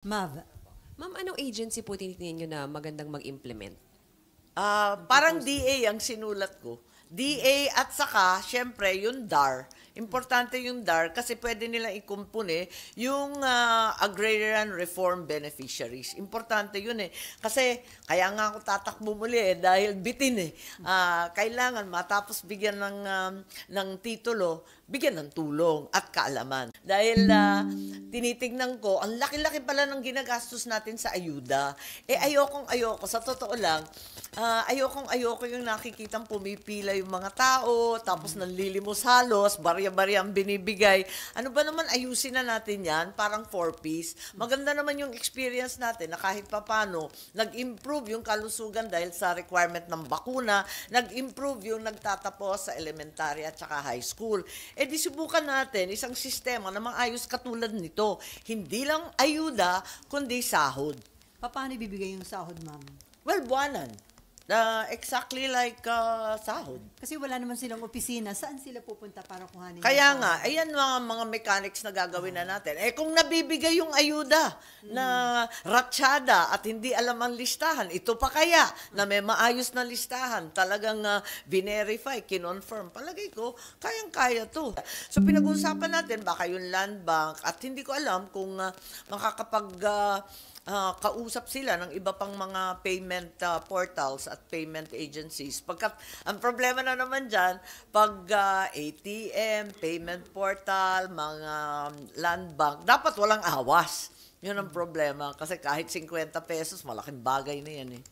Mav, Ma'am, anong agency po tinitingnan nyo na magandang mag-implement? Parang DA ang sinulat ko. DA at saka, syempre, yung DAR. Importante yung DAR kasi pwede nilang ikumpune yung agrarian reform beneficiaries. Importante yun eh. Kasi, kaya nga ako tatakbo muli eh, dahil bitin eh. Kailangan matapos bigyan ng titulo, bigyan ng tulong at kaalaman. Dahil tinitignan ko, ang laki-laki pala ng ginagastos natin sa ayuda. Ayoko, sa totoo lang, ayoko yung nakikitang pumipila yung mga tao, tapos nanlilimos halos, barya-barya ang binibigay. Ano ba naman, ayusin na natin yan, parang 4-piece. Maganda naman yung experience natin na kahit papano, nag-improve yung kalusugan dahil sa requirement ng bakuna, nag-improve yung nagtatapos sa elementary at saka high school. Di subukan natin isang sistema na maayos katulad nito. Hindi lang ayuda, kundi sahod. paano ibibigay yung sahod, ma'am? Well, buwanan. Exactly like sahod. Kasi wala naman silang opisina. Saan sila pupunta para kuhanin Kaya yung nga, sahod? ayan mga mechanics na gagawin na natin. Kung nabibigay yung ayuda na ratsyada at hindi alam ang listahan, ito pa kaya na may maayos na listahan, talagang binerify, kinonfirm. Palagay ko, kayang-kaya to. So pinag-uusapan natin baka yung land bank at hindi ko alam kung makakapag kausap sila ng iba pang mga payment portals at payment agencies. Pagkat ang problema na naman dyan, pag ATM, payment portal, mga land bank, dapat walang awas. Yun ang problema. Kasi kahit 50 pesos, malaking bagay na yan eh.